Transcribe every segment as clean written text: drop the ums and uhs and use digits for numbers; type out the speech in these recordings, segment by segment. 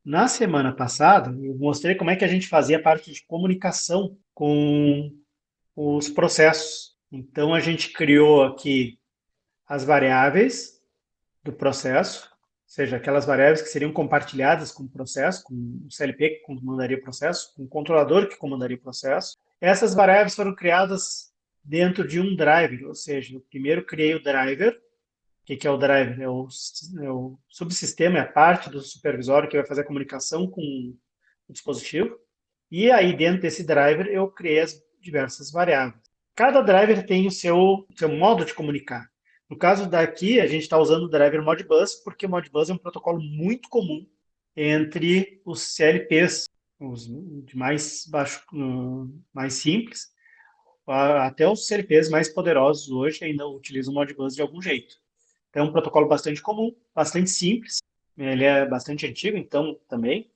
Na semana passada, eu mostrei como é que a gente fazia a parte de comunicação com os processos. Então, a gente criou aqui as variáveis do processo, ou seja, aquelas variáveis que seriam compartilhadas com o processo, com o CLP que comandaria o processo, com o controlador que comandaria o processo. Essas variáveis foram criadas dentro de um driver, ou seja, eu primeiro criei o driver. O que é o driver? É o subsistema, é a parte do supervisório que vai fazer a comunicação com o dispositivo. E aí, dentro desse driver, eu criei as diversas variáveis. Cada driver tem o seu modo de comunicar. No caso daqui, a gente está usando o driver Modbus, porque o Modbus é um protocolo muito comum entre os CLPs, os de mais baixo, mais simples, até os CLPs mais poderosos hoje ainda utilizam o Modbus de algum jeito. Então, é um protocolo bastante comum, bastante simples, ele é bastante antigo, então também,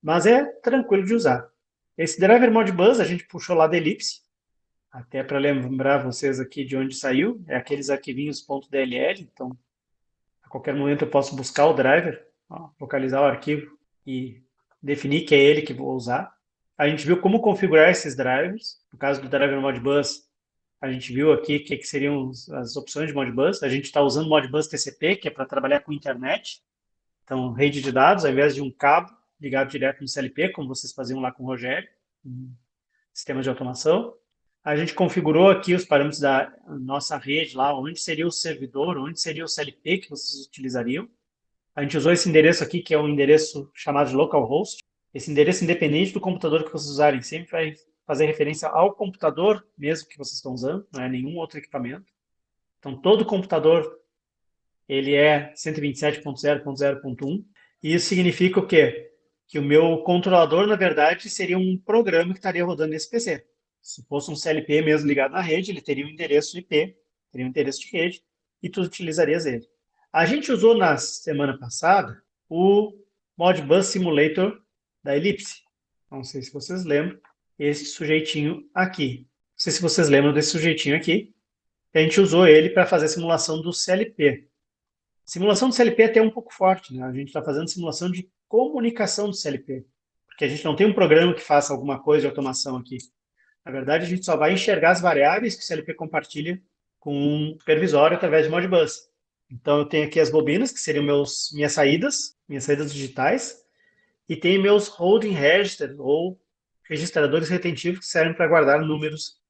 mas é tranquilo de usar. Esse driver Modbus a gente puxou lá da Ellipse, até para lembrar vocês aqui de onde saiu, é aqueles arquivinhos .dll, então a qualquer momento eu posso buscar o driver, ó, localizar o arquivo e definir que é ele que vou usar. A gente viu como configurar esses drivers, no caso do driver Modbus, a gente viu aqui o que seriam as opções de Modbus. A gente está usando Modbus TCP, que é para trabalhar com internet. Então, rede de dados, ao invés de um cabo ligado direto no CLP, como vocês faziam lá com o Rogério, sistemas de automação. A gente configurou aqui os parâmetros da nossa rede lá, onde seria o servidor, onde seria o CLP que vocês utilizariam. A gente usou esse endereço aqui, que é um endereço chamado de localhost. Esse endereço, independente do computador que vocês usarem, sempre vai fazer referência ao computador mesmo que vocês estão usando, não é nenhum outro equipamento. Então, todo computador ele é 127.0.0.1. E isso significa o quê? Que o meu controlador, na verdade, seria um programa que estaria rodando nesse PC. Se fosse um CLP mesmo ligado na rede, ele teria um endereço IP, teria um endereço de rede, e tu utilizarias ele. A gente usou na semana passada o Modbus Simulator da Ellipse. Não sei se vocês lembram, esse sujeitinho aqui. Não sei se vocês lembram desse sujeitinho aqui. A gente usou ele para fazer a simulação do CLP. Simulação do CLP é até um pouco forte, né? A gente está fazendo simulação de comunicação do CLP, porque a gente não tem um programa que faça alguma coisa de automação aqui. Na verdade, a gente só vai enxergar as variáveis que o CLP compartilha com um supervisório através de Modbus. Então, eu tenho aqui as bobinas, que seriam minhas saídas digitais, e tem meus holding registers, ou registradores retentivos, que servem para guardar números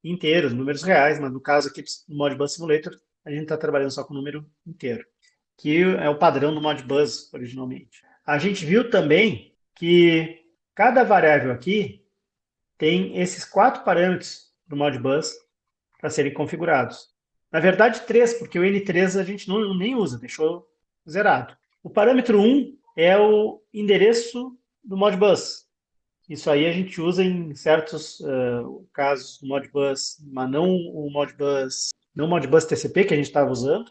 inteiros, números reais, mas no caso aqui do Modbus Simulator, a gente está trabalhando só com número inteiro, que é o padrão do Modbus originalmente. A gente viu também que cada variável aqui tem esses 4 parâmetros do Modbus para serem configurados. Na verdade, 3, porque o N3 a gente não, nem usa, deixou zerado. O parâmetro 1 é o endereço do Modbus. Isso aí a gente usa em certos casos do Modbus, mas não o Modbus TCP que a gente estava usando,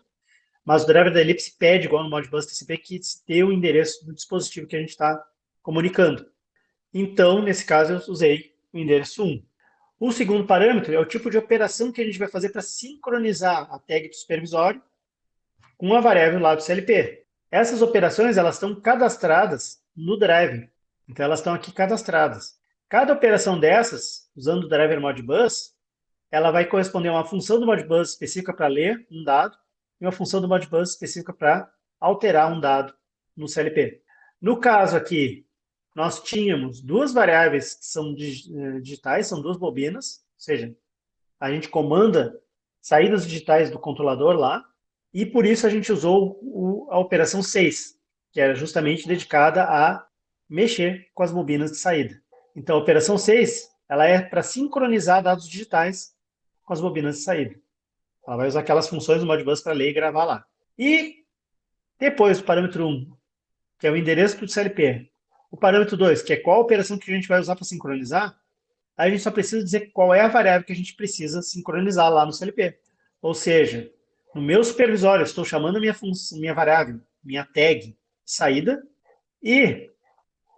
mas o driver da Ellipse pede, igual no Modbus TCP, que se dê o endereço do dispositivo que a gente está comunicando. Então, nesse caso, eu usei o endereço 1. O segundo parâmetro é o tipo de operação que a gente vai fazer para sincronizar a tag do supervisório com a variável lá do CLP. Essas operações elas estão cadastradas no driver. Então, elas estão aqui cadastradas. Cada operação dessas, usando o driver Modbus, ela vai corresponder a uma função do Modbus específica para ler um dado e uma função do Modbus específica para alterar um dado no CLP. No caso aqui, nós tínhamos duas variáveis que são digitais, são duas bobinas, ou seja, a gente comanda saídas digitais do controlador lá, e por isso a gente usou a operação 6, que era justamente dedicada a mexer com as bobinas de saída. Então, a operação 6 ela é para sincronizar dados digitais com as bobinas de saída. Ela vai usar aquelas funções do Modbus para ler e gravar lá. E depois do parâmetro 1, que é o endereço do CLP, o parâmetro 2, que é qual operação que a gente vai usar para sincronizar, aí a gente só precisa dizer qual é a variável que a gente precisa sincronizar lá no CLP. Ou seja, no meu supervisório, eu estou chamando a minha variável, minha tag saída, e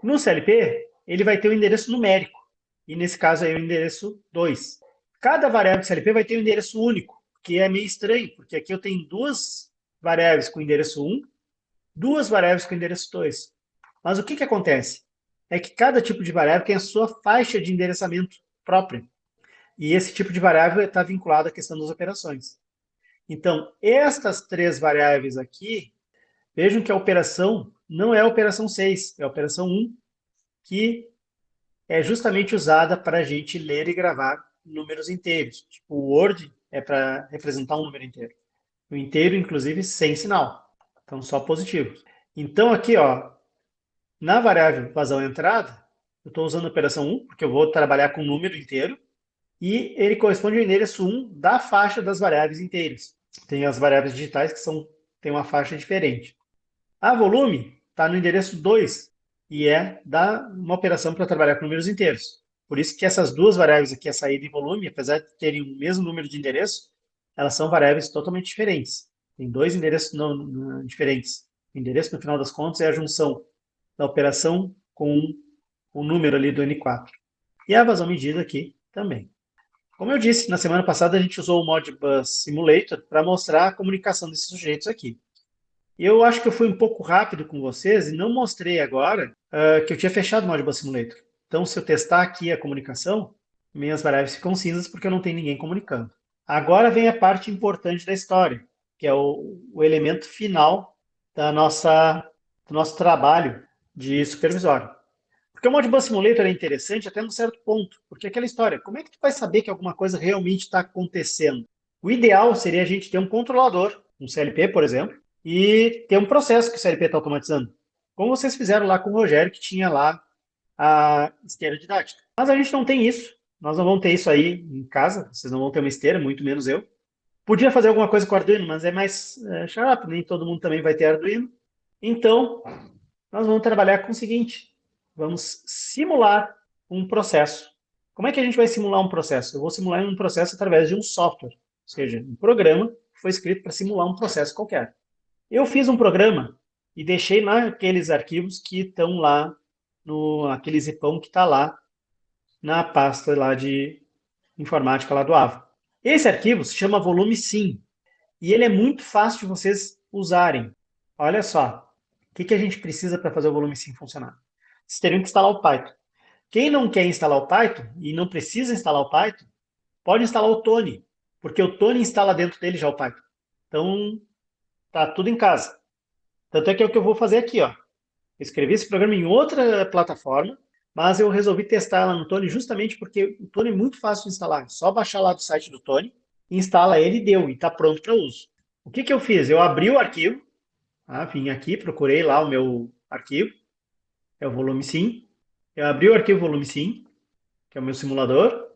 no CLP, ele vai ter o um endereço numérico, e nesse caso aí o endereço 2. Cada variável do CLP vai ter um endereço único, que é meio estranho, porque aqui eu tenho duas variáveis com endereço 1, duas variáveis com endereço 2. Mas o que que acontece? É que cada tipo de variável tem a sua faixa de endereçamento própria. E esse tipo de variável está vinculado à questão das operações. Então, estas três variáveis aqui, vejam que a operação não é a operação 6, é a operação 1, que é justamente usada para a gente ler e gravar números inteiros. Tipo, o Word é para representar um número inteiro. O inteiro, inclusive, sem sinal. Então, só positivo. Então, aqui, ó, na variável vazão entrada, eu estou usando a operação 1, porque eu vou trabalhar com um número inteiro, e ele corresponde ao endereço 1 da faixa das variáveis inteiras. Tem as variáveis digitais que têm uma faixa diferente. A volume está no endereço 2 e é uma operação para trabalhar com números inteiros. Por isso que essas duas variáveis aqui, a saída e volume, apesar de terem o mesmo número de endereço, elas são variáveis totalmente diferentes. Tem dois endereços diferentes. O endereço, no final das contas, é a junção da operação com o número ali do N4. E a vazão medida aqui também. Como eu disse, na semana passada a gente usou o Modbus Simulator para mostrar a comunicação desses sujeitos aqui. Eu acho que eu fui um pouco rápido com vocês e não mostrei agora que eu tinha fechado o Modbus Simulator. Então, se eu testar aqui a comunicação, minhas variáveis ficam cinzas porque eu não tenho ninguém comunicando. Agora vem a parte importante da história, que é o elemento final do nosso trabalho de supervisório. Porque o Modbus Simulator é interessante até um certo ponto, porque é aquela história, como é que tu vai saber que alguma coisa realmente está acontecendo? O ideal seria a gente ter um controlador, um CLP, por exemplo, e ter um processo que o CLP está automatizando. Como vocês fizeram lá com o Rogério, que tinha lá a esteira didática. Mas a gente não tem isso. Nós não vamos ter isso aí em casa, vocês não vão ter uma esteira, muito menos eu. Podia fazer alguma coisa com o Arduino, mas é mais chato, nem todo mundo também vai ter Arduino. Então, nós vamos trabalhar com o seguinte, vamos simular um processo. Como é que a gente vai simular um processo? Eu vou simular um processo através de um software, ou seja, um programa que foi escrito para simular um processo qualquer. Eu fiz um programa e deixei naqueles arquivos que estão lá, aquele zipão que está lá na pasta lá de informática lá do AVA. Esse arquivo se chama volume sim e ele é muito fácil de vocês usarem. Olha só, o que a gente precisa para fazer o volume sim funcionar? Vocês teriam que instalar o Python. Quem não quer instalar o Python e não precisa instalar o Python, pode instalar o Tony, porque o Tony instala dentro dele já o Python. Então, tá tudo em casa. Tanto é que é o que eu vou fazer aqui, ó. Eu escrevi esse programa em outra plataforma, mas eu resolvi testar ela no Tony justamente porque o Tony é muito fácil de instalar. É só baixar lá do site do Tony, instala ele e deu, e está pronto para uso. O que eu fiz? Eu abri o arquivo, vim aqui, procurei lá o meu arquivo, é o volume sim. Eu abri o arquivo volume sim, que é o meu simulador.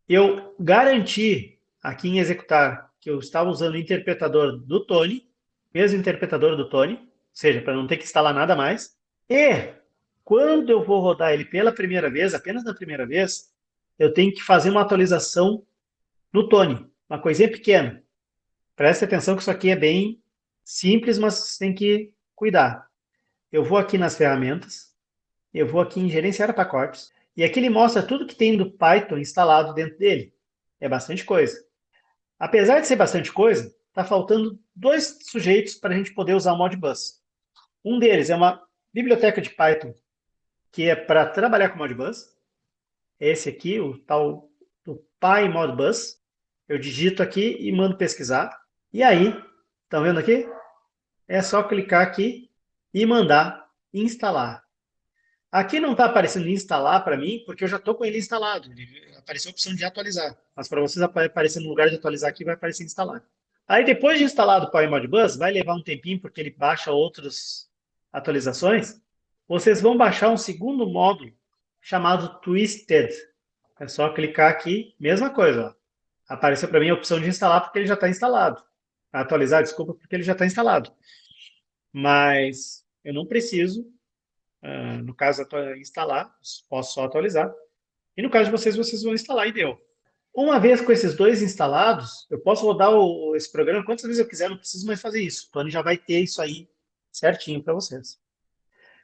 Eu garanti aqui em executar que eu estava usando o interpretador do Tony, mesmo interpretador do Tony, ou seja, para não ter que instalar nada mais. E quando eu vou rodar ele pela primeira vez, apenas na primeira vez, eu tenho que fazer uma atualização no Tony, uma coisinha pequena. Preste atenção que isso aqui é bem simples, mas você tem que cuidar. Eu vou aqui nas ferramentas, eu vou aqui em gerenciar pacotes, e aqui ele mostra tudo que tem do Python instalado dentro dele. É bastante coisa. Apesar de ser bastante coisa, está faltando dois sujeitos para a gente poder usar o Modbus. Um deles é uma biblioteca de Python que é para trabalhar com Modbus. Esse aqui, o tal do PyModBus. Eu digito aqui e mando pesquisar. E aí, estão vendo aqui? É só clicar aqui e mandar instalar. Aqui não está aparecendo instalar para mim, porque eu já estou com ele instalado. Apareceu a opção de atualizar. Mas para vocês aparecer no lugar de atualizar aqui, vai aparecer instalar. Aí depois de instalado o PyModBus, vai levar um tempinho, porque ele baixa outras atualizações. Vocês vão baixar um segundo módulo chamado Twisted. É só clicar aqui, mesma coisa. Ó. Apareceu para mim a opção de instalar porque ele já está instalado. Atualizar, desculpa, porque ele já está instalado. Mas eu não preciso, no caso, instalar, posso só atualizar. E no caso de vocês, vocês vão instalar e deu. Uma vez com esses dois instalados, eu posso rodar esse programa quantas vezes eu quiser, não preciso mais fazer isso. O Tony já vai ter isso aí certinho para vocês.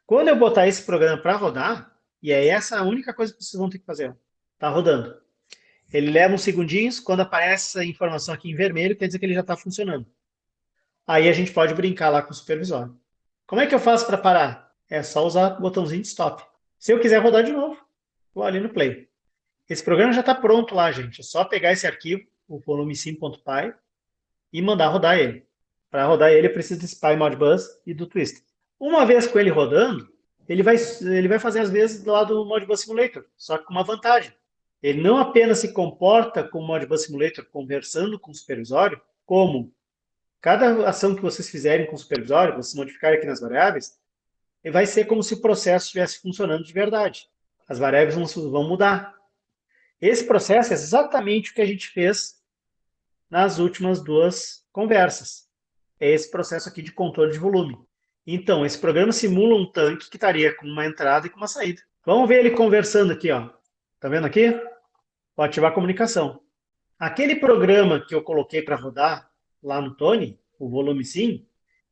Quando eu botar esse programa para rodar, e é essa a única coisa que vocês vão ter que fazer, está rodando. Ele leva uns segundinhos, quando aparece a informação aqui em vermelho, quer dizer que ele já está funcionando. Aí a gente pode brincar lá com o supervisório. Como é que eu faço para parar? É só usar o botãozinho de stop. Se eu quiser rodar de novo, vou ali no play. Esse programa já está pronto lá, gente. É só pegar esse arquivo, o volume sim.py, e mandar rodar ele. Para rodar ele, eu preciso desse PyModBus e do Twister. Uma vez com ele rodando, ele vai fazer as vezes lá do Modbus Simulator, só que com uma vantagem. Ele não apenas se comporta com o Modbus Simulator conversando com o supervisório, como cada ação que vocês fizerem com o supervisório, vocês modificarem aqui nas variáveis, vai ser como se o processo estivesse funcionando de verdade. As variáveis vão mudar. Esse processo é exatamente o que a gente fez nas últimas duas conversas. É esse processo aqui de controle de volume. Então, esse programa simula um tanque que estaria com uma entrada e com uma saída. Vamos ver ele conversando aqui, ó. Tá vendo aqui? Vou ativar a comunicação. Aquele programa que eu coloquei para rodar lá no Tony, o volume sim,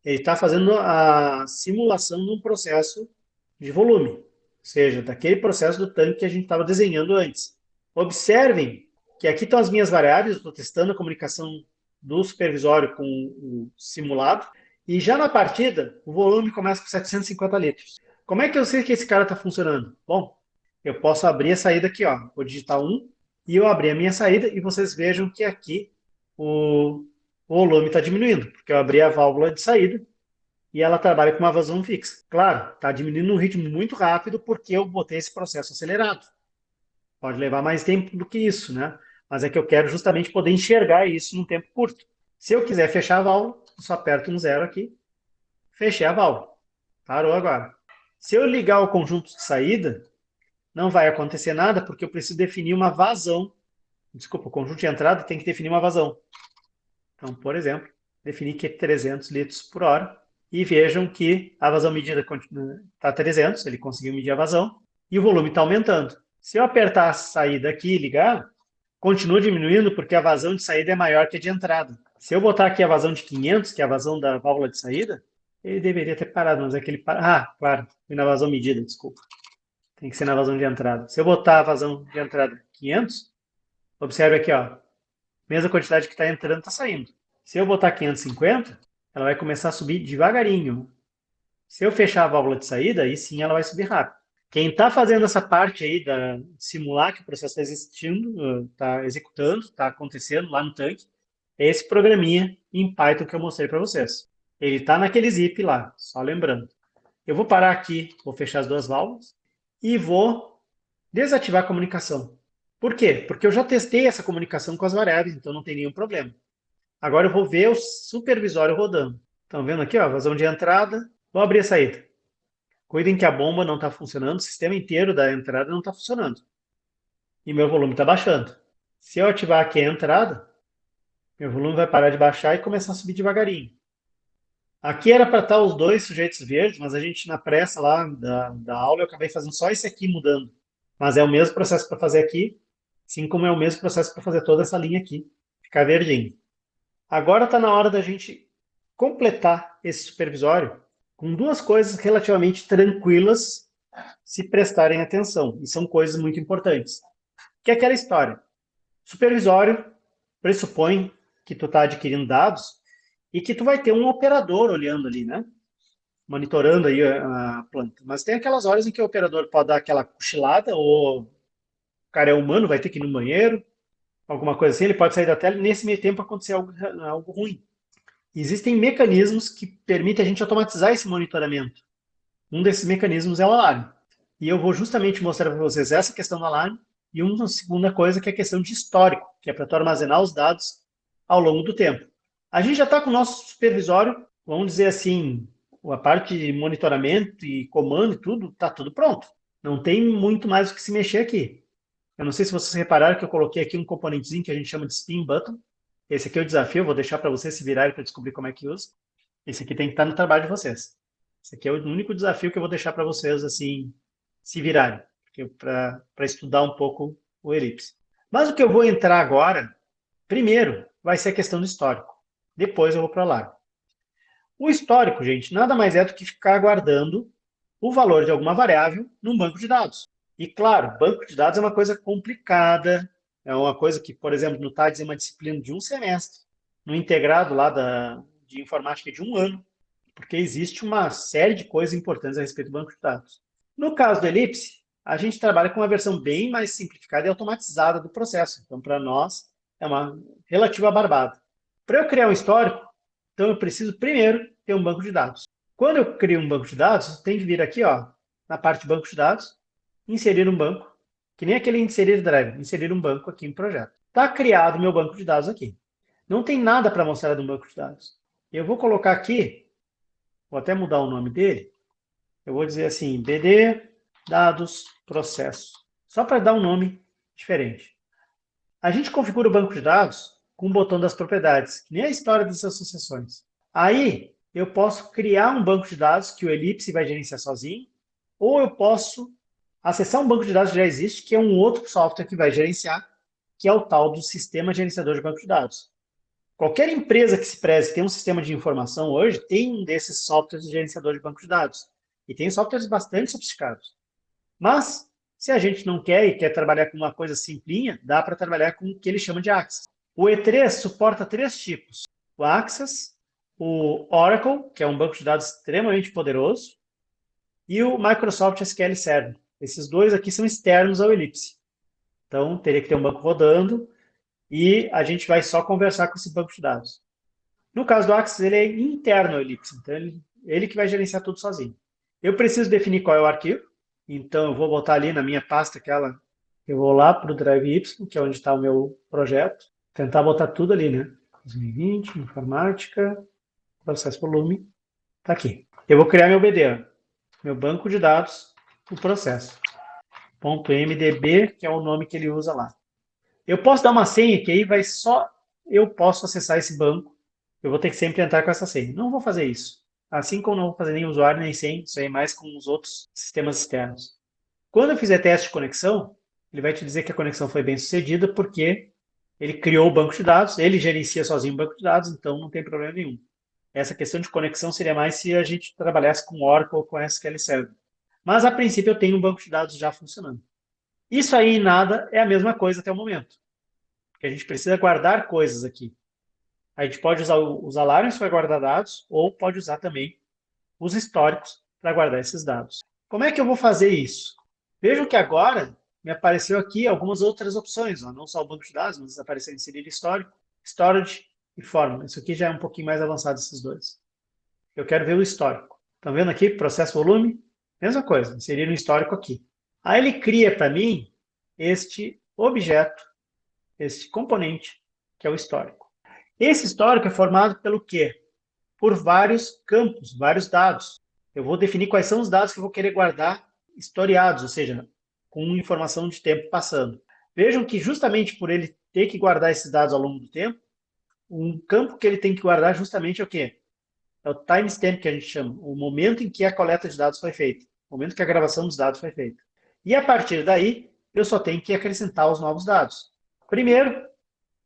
ele está fazendo a simulação de um processo de volume, ou seja, daquele processo do tanque que a gente estava desenhando antes. Observem que aqui estão as minhas variáveis, estou testando a comunicação do supervisório com o simulado, e já na partida, o volume começa com 750 litros. Como é que eu sei que esse cara está funcionando? Bom, eu posso abrir a saída aqui, ó. Vou digitar 1 e eu abri a minha saída e vocês vejam que aqui o volume está diminuindo, porque eu abri a válvula de saída e ela trabalha com uma vazão fixa. Claro, está diminuindo num ritmo muito rápido porque eu botei esse processo acelerado. Pode levar mais tempo do que isso, né? Mas é que eu quero justamente poder enxergar isso num tempo curto. Se eu quiser fechar a válvula, eu só aperto um zero aqui, fechei a válvula. Parou agora. Se eu ligar o conjunto de saída, não vai acontecer nada porque eu preciso definir uma vazão. Desculpa, o conjunto de entrada tem que definir uma vazão. Então, por exemplo, definir que é 300 litros por hora e vejam que a vazão medida está 300, ele conseguiu medir a vazão, e o volume está aumentando. Se eu apertar a saída aqui e ligar, continua diminuindo porque a vazão de saída é maior que a de entrada. Se eu botar aqui a vazão de 500, que é a vazão da válvula de saída, ele deveria ter parado, mas é que ele para. Ah, claro, foi na vazão medida, desculpa. Tem que ser na vazão de entrada. Se eu botar a vazão de entrada 500, observe aqui, ó, mesma quantidade que está entrando está saindo. Se eu botar 550, ela vai começar a subir devagarinho. Se eu fechar a válvula de saída, aí sim ela vai subir rápido. Quem está fazendo essa parte aí da simular que o processo está existindo, está executando, está acontecendo lá no tanque, é esse programinha em Python que eu mostrei para vocês. Ele está naquele zip lá, só lembrando. Eu vou parar aqui, vou fechar as duas válvulas e vou desativar a comunicação. Por quê? Porque eu já testei essa comunicação com as variáveis, então não tem nenhum problema. Agora eu vou ver o supervisório rodando. Estão vendo aqui, ó, vazão de entrada. Vou abrir a saída. Cuidem que a bomba não está funcionando, o sistema inteiro da entrada não está funcionando. E meu volume está baixando. Se eu ativar aqui a entrada, meu volume vai parar de baixar e começar a subir devagarinho. Aqui era para estar os dois sujeitos verdes, mas a gente, na pressa lá da aula, eu acabei fazendo só esse aqui mudando. Mas é o mesmo processo para fazer aqui, assim como é o mesmo processo para fazer toda essa linha aqui, ficar verdinho. Agora está na hora da gente completar esse supervisório com duas coisas relativamente tranquilas se prestarem atenção, e são coisas muito importantes. Que é aquela história. Supervisório pressupõe que tu está adquirindo dados e que tu vai ter um operador olhando ali, né? Monitorando aí a planta. Mas tem aquelas horas em que o operador pode dar aquela cochilada, ou o cara é humano, vai ter que ir no banheiro, alguma coisa assim, ele pode sair da tela e nesse meio tempo acontecer algo ruim. Existem mecanismos que permitem a gente automatizar esse monitoramento. Um desses mecanismos é o alarme. E eu vou justamente mostrar para vocês essa questão do alarme e uma segunda coisa que é a questão de histórico, que é para tu armazenar os dados ao longo do tempo. A gente já está com o nosso supervisório, vamos dizer assim, a parte de monitoramento e comando e tudo, está tudo pronto. Não tem muito mais o que se mexer aqui. Eu não sei se vocês repararam que eu coloquei aqui um componentezinho que a gente chama de spin button. Esse aqui é o desafio, eu vou deixar para vocês se virarem para descobrir como é que usa. Esse aqui tem que estar no trabalho de vocês. Esse aqui é o único desafio que eu vou deixar para vocês, assim, se virarem, para estudar um pouco o elipse. Mas o que eu vou entrar agora, primeiro, vai ser a questão do histórico. Depois eu vou para lá. O histórico, gente, nada mais é do que ficar guardando o valor de alguma variável num banco de dados. E, claro, banco de dados é uma coisa complicada, é uma coisa que, por exemplo, no TADES é uma disciplina de um semestre, no integrado lá de informática de um ano. porque existe uma série de coisas importantes a respeito do banco de dados. No caso do Ellipse, a gente trabalha com uma versão bem mais simplificada e automatizada do processo. Então, para nós, é uma relativa barbada. Para eu criar um histórico, então eu preciso primeiro ter um banco de dados. Quando eu crio um banco de dados, tem que vir aqui, ó, na parte de banco de dados, inserir um banco, que nem aquele inserir drive, inserir um banco aqui no projeto. Está criado o meu banco de dados aqui. Não tem nada para mostrar no banco de dados. Eu vou colocar aqui, vou até mudar o nome dele, eu vou dizer assim, BD dados processo, só para dar um nome diferente. A gente configura o banco de dados com o botão das propriedades, que nem a história das associações. Aí, eu posso criar um banco de dados que o Ellipse vai gerenciar sozinho, ou eu posso acessar um banco de dados que já existe, que é um outro software que vai gerenciar, que é o tal do Sistema Gerenciador de Banco de Dados. Qualquer empresa que se preze ter um sistema de informação hoje tem um desses softwares de gerenciador de banco de dados. E tem softwares bastante sofisticados. Mas, se a gente não quer e quer trabalhar com uma coisa simplinha, dá para trabalhar com o que ele chama de Access. O E3 suporta 3 tipos. O Access, o Oracle, que é um banco de dados extremamente poderoso, e o Microsoft SQL Server. Esses dois aqui são externos ao Ellipse. Então, teria que ter um banco rodando e a gente vai só conversar com esse banco de dados. No caso do Access, ele é interno ao Ellipse, então ele que vai gerenciar tudo sozinho. Eu preciso definir qual é o arquivo, então eu vou botar ali na minha pasta aquela, eu vou lá para o Drive Y, que é onde está o meu projeto, tentar botar tudo ali, né? 2020, informática, processo volume, tá aqui. Eu vou criar meu BD, meu banco de dados, o processo. .mdb, que é o nome que ele usa lá. Eu posso dar uma senha, que aí vai só eu posso acessar esse banco. Eu vou ter que sempre entrar com essa senha. Não vou fazer isso. Assim como não vou fazer nem usuário, nem senha, isso aí é mais com os outros sistemas externos. Quando eu fizer teste de conexão, ele vai te dizer que a conexão foi bem sucedida porque ele criou o banco de dados, ele gerencia sozinho o banco de dados, então não tem problema nenhum. Essa questão de conexão seria mais se a gente trabalhasse com Oracle ou com SQL Server. Mas, a princípio, eu tenho um banco de dados já funcionando. Isso aí em nada é a mesma coisa até o momento. Porque a gente precisa guardar coisas aqui. A gente pode usar os alarmes para guardar dados ou pode usar também os históricos para guardar esses dados. Como é que eu vou fazer isso? Vejam que agora me apareceu aqui algumas outras opções, ó, não só o banco de dados, mas apareceu inserir histórico, storage e fórmula. Isso aqui já é um pouquinho mais avançado, esses dois. Eu quero ver o histórico. Estão vendo aqui? Processo volume? Mesma coisa, inserir um histórico aqui. Aí ele cria para mim este objeto, este componente, que é o histórico. Esse histórico é formado pelo quê? Por vários campos, vários dados. Eu vou definir quais são os dados que eu vou querer guardar historiados, ou seja, com informação de tempo passando. Vejam que justamente por ele ter que guardar esses dados ao longo do tempo, um campo que ele tem que guardar justamente é o quê? É o timestamp que a gente chama, o momento em que a coleta de dados foi feita, o momento que a gravação dos dados foi feita. E a partir daí, eu só tenho que acrescentar os novos dados. Primeiro,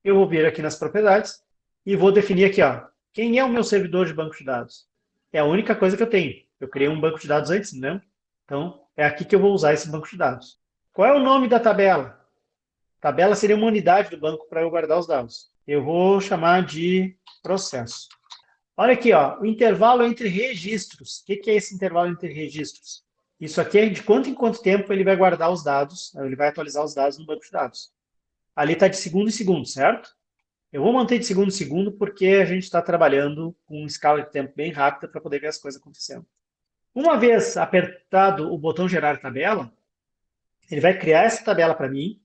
eu vou vir aqui nas propriedades e vou definir aqui, ó, quem é o meu servidor de banco de dados. É a única coisa que eu tenho. Eu criei um banco de dados antes, né? Então, é aqui que eu vou usar esse banco de dados. Qual é o nome da tabela? Tabela seria uma unidade do banco para eu guardar os dados. Eu vou chamar de processo. Olha aqui, ó, o intervalo entre registros. O que é esse intervalo entre registros? Isso aqui é de quanto em quanto tempo ele vai guardar os dados, ele vai atualizar os dados no banco de dados. Ali está de segundo em segundo, certo? Eu vou manter de segundo em segundo porque a gente está trabalhando com escala de tempo bem rápida para poder ver as coisas acontecendo. Uma vez apertado o botão gerar tabela, ele vai criar essa tabela para mim.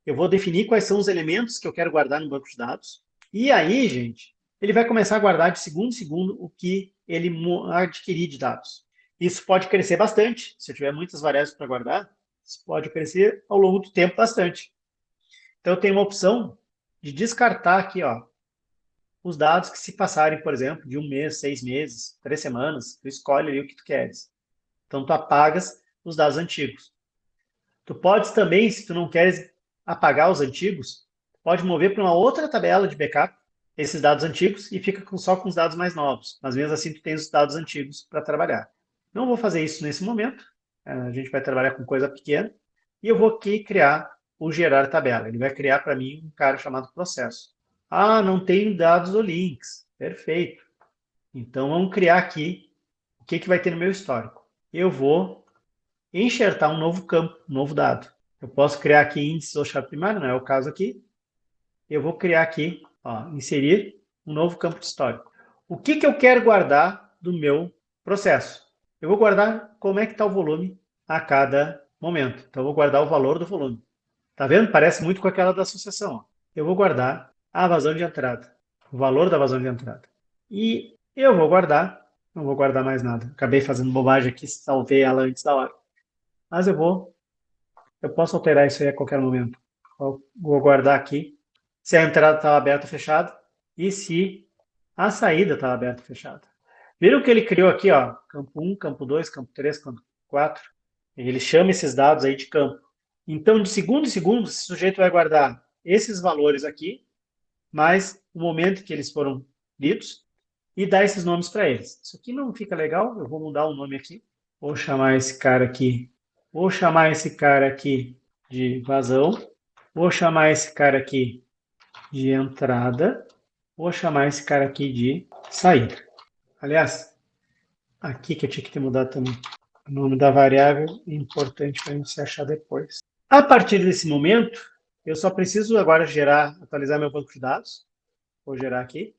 Eu vou definir quais são os elementos que eu quero guardar no banco de dados. E aí, gente, ele vai começar a guardar de segundo em segundo o que ele adquirir de dados. Isso pode crescer bastante. Se eu tiver muitas variáveis para guardar, isso pode crescer ao longo do tempo bastante. Então, eu tenho uma opção de descartar aqui, ó, os dados que se passarem, por exemplo, de 1 mês, 6 meses, 3 semanas. Tu escolhe ali o que tu queres. Então, tu apagas os dados antigos. Tu podes também, se tu não queres apagar os antigos, pode mover para uma outra tabela de backup esses dados antigos e fica só com os dados mais novos. Mas mesmo assim, tu tem os dados antigos para trabalhar. Não vou fazer isso nesse momento. A gente vai trabalhar com coisa pequena. E eu vou aqui criar o gerar tabela. Ele vai criar para mim um cara chamado processo. Ah, não tenho dados ou links. Perfeito. Então, vamos criar aqui o que vai ter no meu histórico? Eu vou enxertar um novo campo, um novo dado. Eu posso criar aqui índices ou chave primária, não é o caso aqui. Eu vou criar aqui, ó, inserir um novo campo de histórico. O que eu quero guardar do meu processo? Eu vou guardar como é que está o volume a cada momento. Então, eu vou guardar o valor do volume. Tá vendo? Parece muito com aquela da associação. Ó. Eu vou guardar a vazão de entrada, o valor da vazão de entrada. E eu vou guardar, não vou guardar mais nada. Acabei fazendo bobagem aqui, salvei ela antes da hora. Mas eu posso alterar isso aí a qualquer momento. Eu vou guardar aqui se a entrada estava aberta ou fechada e se a saída estava aberta ou fechada. Viram que ele criou aqui, ó, campo 1, campo 2, campo 3, campo 4? Ele chama esses dados aí de campo. Então, de segundo em segundo, esse sujeito vai guardar esses valores aqui, mais o momento que eles foram lidos, e dar esses nomes para eles. Isso aqui não fica legal, eu vou mudar o nome aqui. Vou chamar esse cara aqui de vazão. Vou chamar esse cara aqui de entrada. Vou chamar esse cara aqui de saída. Aliás, aqui que eu tinha que ter mudado também. O nome da variável é importante para a gente se achar depois. A partir desse momento, eu só preciso agora atualizar meu banco de dados. Vou gerar aqui.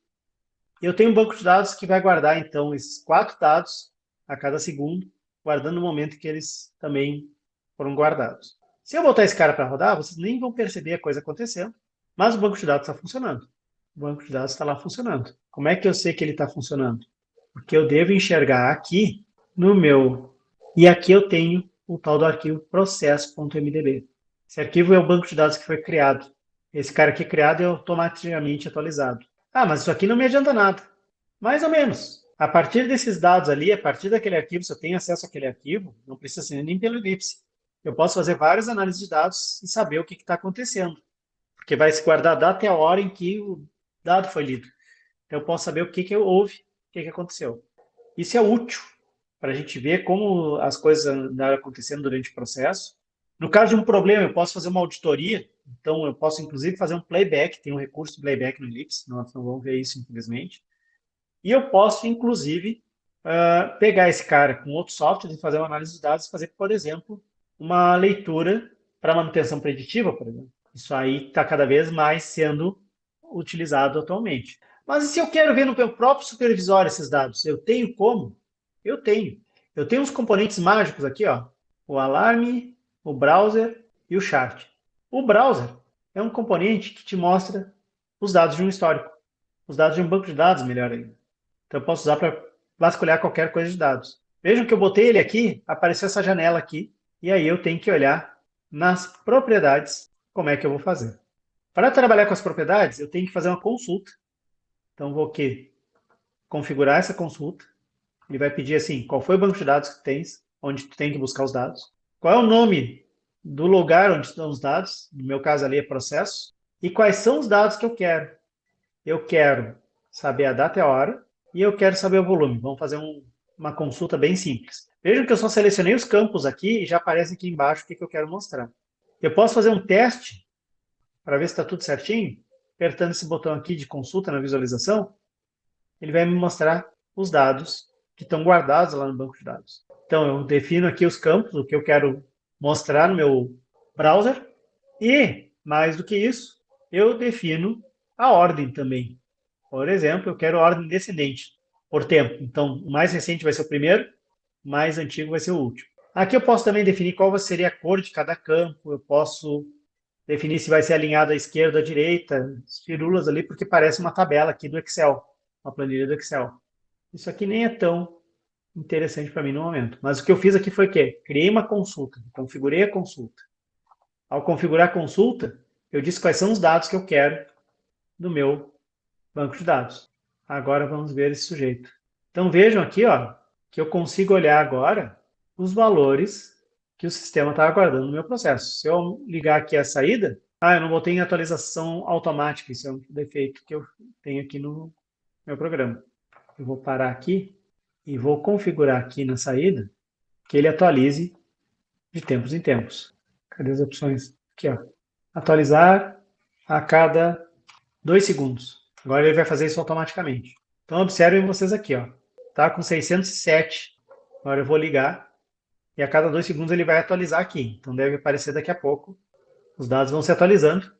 Eu tenho um banco de dados que vai guardar, então, esses 4 dados a cada segundo, guardando no momento que eles também foram guardados. Se eu botar esse cara para rodar, vocês nem vão perceber a coisa acontecendo, mas o banco de dados está funcionando. O banco de dados está lá funcionando. Como é que eu sei que ele está funcionando? Porque eu devo enxergar aqui no meu... E aqui eu tenho o tal do arquivo processo.mdb. Esse arquivo é o banco de dados que foi criado. Esse cara aqui criado é automaticamente atualizado. Ah, mas isso aqui não me adianta nada. Mais ou menos. A partir desses dados ali, a partir daquele arquivo, se eu tenho acesso àquele arquivo, não precisa ser nem pelo Ellipse. Eu posso fazer várias análises de dados e saber o que está acontecendo. Porque vai se guardar a data e a hora em que o dado foi lido. Então eu posso saber o que houve, o que aconteceu. Isso é útil para a gente ver como as coisas andaram acontecendo durante o processo. No caso de um problema, eu posso fazer uma auditoria, então eu posso inclusive fazer um playback, tem um recurso de playback no Ellipse, nós não vamos ver isso, infelizmente. E eu posso, inclusive, pegar esse cara com outro software e fazer uma análise de dados e fazer, por exemplo, uma leitura para manutenção preditiva, por exemplo. Isso aí está cada vez mais sendo utilizado atualmente. Mas e se eu quero ver no meu próprio supervisório esses dados? Eu tenho como? Eu tenho. Eu tenho uns componentes mágicos aqui, ó. O alarme, o browser e o chart. O browser é um componente que te mostra os dados de um histórico. Os dados de um banco de dados, melhor ainda. Então eu posso usar para vasculhar qualquer coisa de dados. Vejam que eu botei ele aqui, apareceu essa janela aqui, e aí eu tenho que olhar nas propriedades como é que eu vou fazer. Para trabalhar com as propriedades, eu tenho que fazer uma consulta. Então vou aqui configurar essa consulta. Ele vai pedir assim, qual foi o banco de dados que tens, onde tu tem que buscar os dados. Qual é o nome do lugar onde estão os dados, no meu caso ali é processo, e quais são os dados que eu quero. Eu quero saber a data e a hora, e eu quero saber o volume. Vamos fazer uma consulta bem simples. Vejam que eu só selecionei os campos aqui e já aparece aqui embaixo o que eu quero mostrar. Eu posso fazer um teste para ver se está tudo certinho, apertando esse botão aqui de consulta na visualização, ele vai me mostrar os dados que estão guardados lá no banco de dados. Então, eu defino aqui os campos, o que eu quero mostrar no meu browser, e, mais do que isso, eu defino a ordem também. Por exemplo, eu quero ordem descendente, por tempo. Então, o mais recente vai ser o primeiro, o mais antigo vai ser o último. Aqui eu posso também definir qual seria a cor de cada campo, eu posso definir se vai ser alinhado à esquerda ou à direita, as firulas ali, porque parece uma tabela aqui do Excel, uma planilha do Excel. Isso aqui nem é tão interessante para mim no momento. Mas o que eu fiz aqui foi o quê? Criei uma consulta, configurei a consulta. Ao configurar a consulta, eu disse quais são os dados que eu quero do meu banco de dados. Agora vamos ver esse sujeito. Então vejam aqui, ó, que eu consigo olhar agora os valores que o sistema está aguardando no meu processo. Se eu ligar aqui a saída, eu não botei em atualização automática, isso é um defeito que eu tenho aqui no meu programa. Eu vou parar aqui e vou configurar aqui na saída que ele atualize de tempos em tempos. Cadê as opções? Aqui, ó. Atualizar a cada 2 segundos. Agora ele vai fazer isso automaticamente. Então observem vocês aqui, ó. Tá com 607 Agora eu vou ligar e a cada 2 segundos ele vai atualizar aqui. Então deve aparecer daqui a pouco. Os dados vão se atualizando.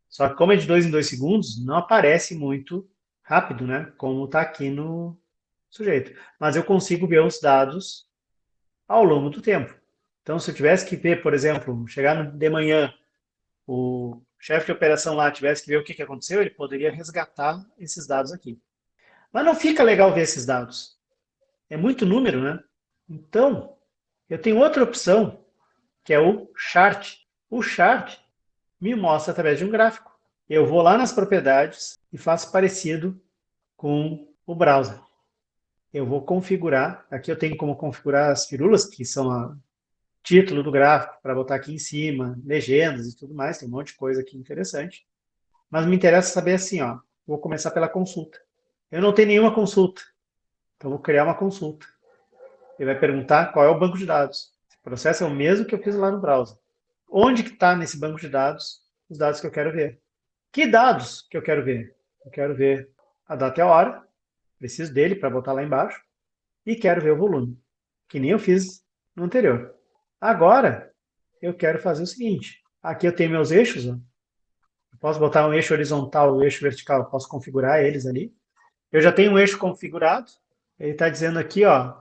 Só que como é de 2 em 2 segundos, não aparece muito rápido, né? Como está aqui no sujeito. Mas eu consigo ver os dados ao longo do tempo. Então, se eu tivesse que ver, por exemplo, chegar de manhã, o chefe de operação lá tivesse que ver o que aconteceu, ele poderia resgatar esses dados aqui. Mas não fica legal ver esses dados. É muito número, né? Então, eu tenho outra opção, que é o chart. O chart me mostra através de um gráfico. Eu vou lá nas propriedades e faço parecido com o browser. Eu vou configurar, aqui eu tenho como configurar as firulas, que são o título do gráfico, para botar aqui em cima, legendas e tudo mais, tem um monte de coisa aqui interessante. Mas me interessa saber assim, ó, vou começar pela consulta. Eu não tenho nenhuma consulta, então vou criar uma consulta. Ele vai perguntar qual é o banco de dados. Esse processo é o mesmo que eu fiz lá no browser. Onde que está nesse banco de dados os dados que eu quero ver? Que dados que eu quero ver? Eu quero ver a data e a hora, preciso dele para botar lá embaixo, e quero ver o volume, que nem eu fiz no anterior. Agora, eu quero fazer o seguinte, aqui eu tenho meus eixos, ó. Eu posso botar um eixo horizontal e um eixo vertical, eu posso configurar eles ali. Eu já tenho um eixo configurado, ele está dizendo aqui, ó,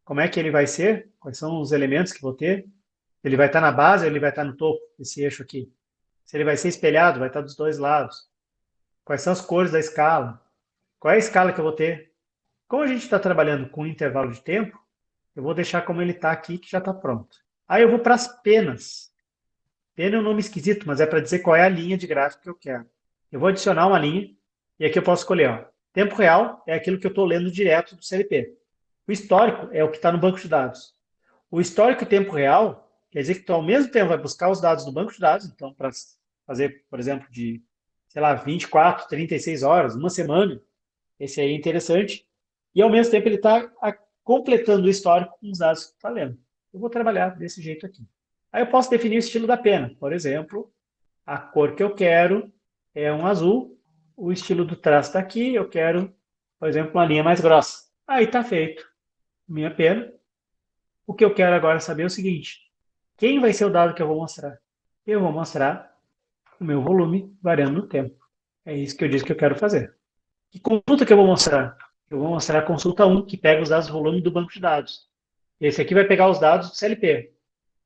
como é que ele vai ser, quais são os elementos que vou ter. Ele vai estar na base ou ele vai estar no topo, esse eixo aqui. Se ele vai ser espelhado, vai estar dos dois lados. Quais são as cores da escala? Qual é a escala que eu vou ter? Como a gente está trabalhando com um intervalo de tempo, eu vou deixar como ele está aqui, que já está pronto. Aí eu vou para as penas. Pena é um nome esquisito, mas é para dizer qual é a linha de gráfico que eu quero. Eu vou adicionar uma linha, e aqui eu posso escolher. Ó, tempo real é aquilo que eu estou lendo direto do CLP. O histórico é o que está no banco de dados. O histórico em tempo real quer dizer que tu, ao mesmo tempo, vai buscar os dados do banco de dados, então, para fazer, por exemplo, de, sei lá, 24, 36 horas, uma semana, esse aí é interessante, e ao mesmo tempo ele está completando o histórico com os dados que tu está lendo. Eu vou trabalhar desse jeito aqui. Aí eu posso definir o estilo da pena. Por exemplo, a cor que eu quero é um azul, o estilo do traço está aqui, eu quero, por exemplo, uma linha mais grossa. Aí está feito minha pena. O que eu quero agora saber é o seguinte: quem vai ser o dado que eu vou mostrar? Eu vou mostrar o meu volume variando no tempo. É isso que eu disse que eu quero fazer. Que consulta que eu vou mostrar? Eu vou mostrar a consulta 1, que pega os dados do volume do banco de dados. Esse aqui vai pegar os dados do CLP,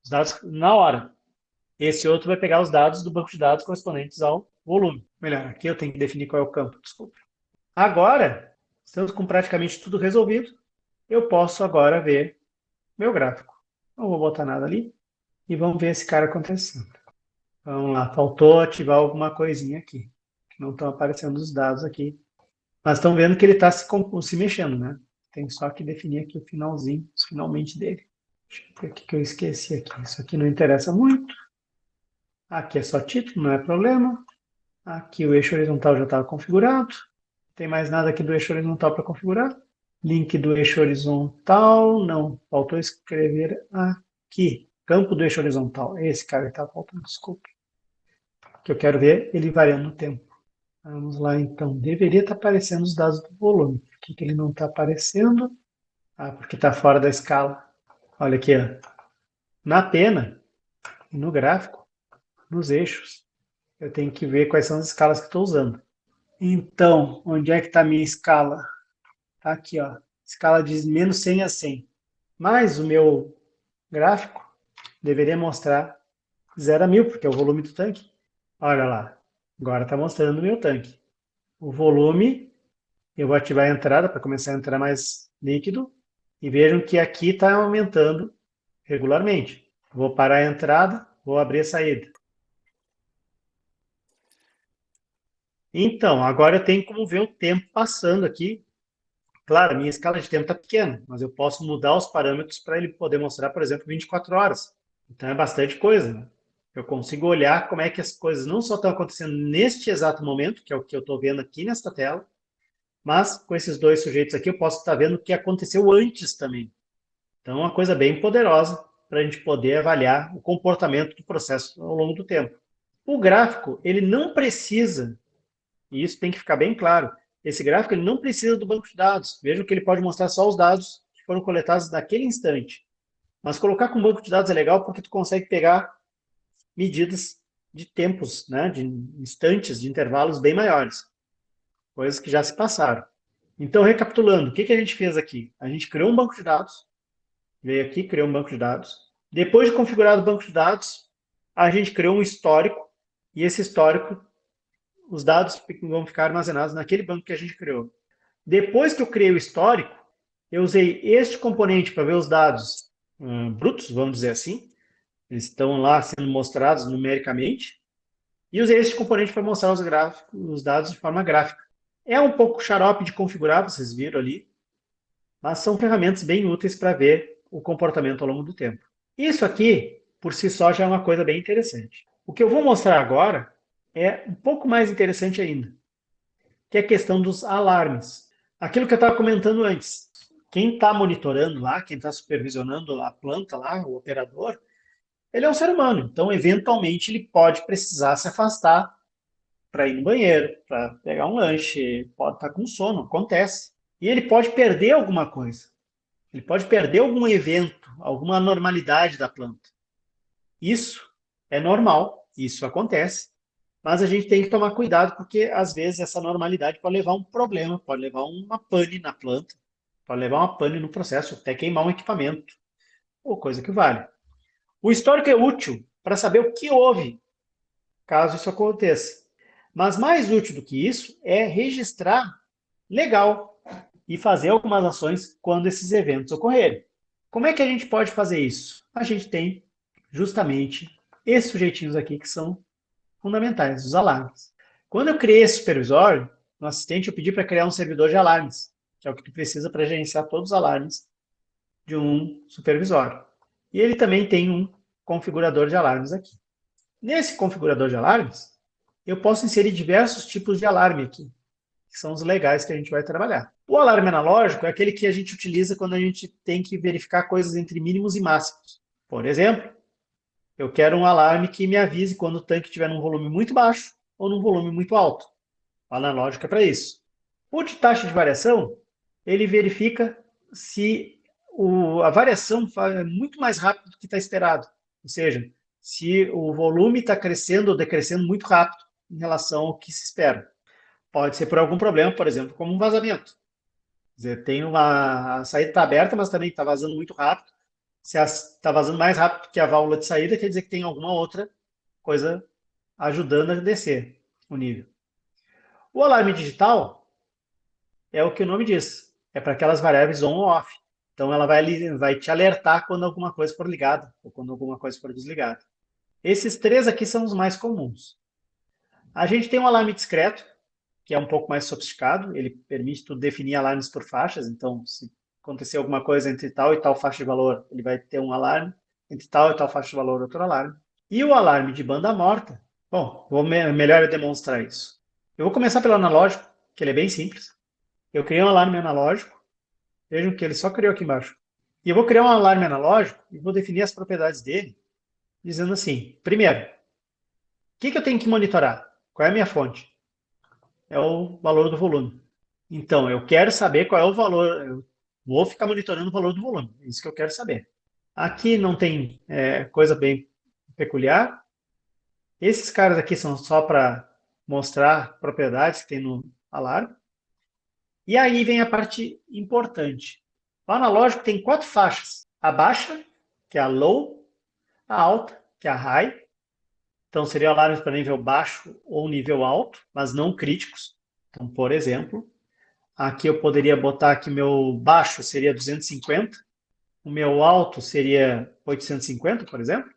os dados na hora. Esse outro vai pegar os dados do banco de dados correspondentes ao volume. Melhor, aqui eu tenho que definir qual é o campo, desculpa. Agora, estamos com praticamente tudo resolvido. Eu posso agora ver meu gráfico. Não vou botar nada ali e vamos ver esse cara acontecendo. Vamos lá, faltou ativar alguma coisinha aqui. Não estão aparecendo os dados aqui. Mas estão vendo que ele está se mexendo, né? Tem só que definir aqui o finalzinho, os finalmente dele. Deixa eu ver o que eu esqueci aqui. Isso aqui não interessa muito. Aqui é só título, não é problema. Aqui o eixo horizontal já estava configurado. Não tem mais nada aqui do eixo horizontal para configurar. Link do eixo horizontal, não. Faltou escrever aqui. Campo do eixo horizontal. Esse cara que estava faltando, desculpe. Que eu quero ver ele variando no tempo. Vamos lá, então. Deveria estar aparecendo os dados do volume. Por que ele não está aparecendo? Ah, porque está fora da escala. Olha aqui, ó. Na pena, no gráfico, nos eixos, eu tenho que ver quais são as escalas que estou usando. Então, onde é que está a minha escala? Está aqui, ó. Escala de menos 100 a 100. Mas o meu gráfico deveria mostrar 0 a 1000, porque é o volume do tanque. Olha lá. Agora está mostrando o meu tanque. O volume, eu vou ativar a entrada para começar a entrar mais líquido. E vejam que aqui está aumentando regularmente. Vou parar a entrada, vou abrir a saída. Então, agora eu tenho como ver o tempo passando aqui. Claro, a minha escala de tempo está pequena, mas eu posso mudar os parâmetros para ele poder mostrar, por exemplo, 24 horas. Então é bastante coisa, né? Eu consigo olhar como é que as coisas não só estão acontecendo neste exato momento, que é o que eu estou vendo aqui nesta tela, mas com esses dois sujeitos aqui eu posso estar vendo o que aconteceu antes também. Então é uma coisa bem poderosa para a gente poder avaliar o comportamento do processo ao longo do tempo. O gráfico, ele não precisa, e isso tem que ficar bem claro, esse gráfico ele não precisa do banco de dados. Vejam que ele pode mostrar só os dados que foram coletados naquele instante. Mas colocar com banco de dados é legal porque tu consegue pegar medidas de tempos, né, de instantes, de intervalos bem maiores, coisas que já se passaram. Então, recapitulando, o que a gente fez aqui? A gente criou um banco de dados, veio aqui, criou um banco de dados. Depois de configurado o banco de dados, a gente criou um histórico, e esse histórico, os dados vão ficar armazenados naquele banco que a gente criou. Depois que eu criei o histórico, eu usei este componente para ver os dados brutos, vamos dizer assim. Eles estão lá sendo mostrados numericamente. E usei este componente para mostrar os dados de forma gráfica. É um pouco xarope de configurar, vocês viram ali, mas são ferramentas bem úteis para ver o comportamento ao longo do tempo. Isso aqui, por si só, já é uma coisa bem interessante. O que eu vou mostrar agora é um pouco mais interessante ainda, que é a questão dos alarmes. Aquilo que eu estava comentando antes. Quem está monitorando lá, quem está supervisionando a planta lá, o operador, ele é um ser humano. Então, eventualmente, ele pode precisar se afastar para ir no banheiro, para pegar um lanche, pode estar com sono, acontece. E ele pode perder alguma coisa. Ele pode perder algum evento, alguma anormalidade da planta. Isso é normal, isso acontece, mas a gente tem que tomar cuidado porque às vezes essa normalidade pode levar a um problema, pode levar a uma pane na planta, pode levar a uma pane no processo, até queimar um equipamento, ou coisa que vale. O histórico é útil para saber o que houve caso isso aconteça. Mas mais útil do que isso é registrar legal e fazer algumas ações quando esses eventos ocorrerem. Como é que a gente pode fazer isso? A gente tem justamente esses sujeitinhos aqui que são fundamentais, os alarmes. Quando eu criei esse supervisório, no assistente eu pedi para criar um servidor de alarmes, que é o que tu precisa para gerenciar todos os alarmes de um supervisório. E ele também tem um configurador de alarmes aqui. Nesse configurador de alarmes, eu posso inserir diversos tipos de alarme aqui, que são os legais que a gente vai trabalhar. O alarme analógico é aquele que a gente utiliza quando a gente tem que verificar coisas entre mínimos e máximos. Por exemplo, eu quero um alarme que me avise quando o tanque estiver num volume muito baixo ou num volume muito alto. O analógico é para isso. O de taxa de variação, ele verifica se a variação é muito mais rápido do que está esperado. Ou seja, se o volume está crescendo ou decrescendo muito rápido em relação ao que se espera. Pode ser por algum problema, por exemplo, como um vazamento. Quer dizer, a saída está aberta, mas também está vazando muito rápido. Se está vazando mais rápido que a válvula de saída, quer dizer que tem alguma outra coisa ajudando a descer o nível. O alarme digital é o que o nome diz. É para aquelas variáveis on ou off. Então, ela vai te alertar quando alguma coisa for ligada ou quando alguma coisa for desligada. Esses três aqui são os mais comuns. A gente tem um alarme discreto, que é um pouco mais sofisticado. Ele permite tu definir alarmes por faixas. Então, se acontecer alguma coisa entre tal e tal faixa de valor, ele vai ter um alarme. Entre tal e tal faixa de valor, outro alarme. E o alarme de banda morta, bom, melhor eu demonstrar isso. Eu vou começar pelo analógico, que ele é bem simples. Eu criei um alarme analógico. Vejam que ele só criou aqui embaixo. E eu vou criar um alarme analógico e vou definir as propriedades dele, dizendo assim, primeiro, o que eu tenho que monitorar? Qual é a minha fonte? É o valor do volume. Então, eu quero saber qual é o valor. Eu vou ficar monitorando o valor do volume. É isso que eu quero saber. Aqui não tem coisa bem peculiar. Esses caras aqui são só para mostrar propriedades que tem no alarme. E aí vem a parte importante. O analógico tem 4 faixas. A baixa, que é a low, a alta, que é a high. Então, seriam alarmes para nível baixo ou nível alto, mas não críticos. Então, por exemplo, aqui eu poderia botar que meu baixo seria 250, o meu alto seria 850, por exemplo.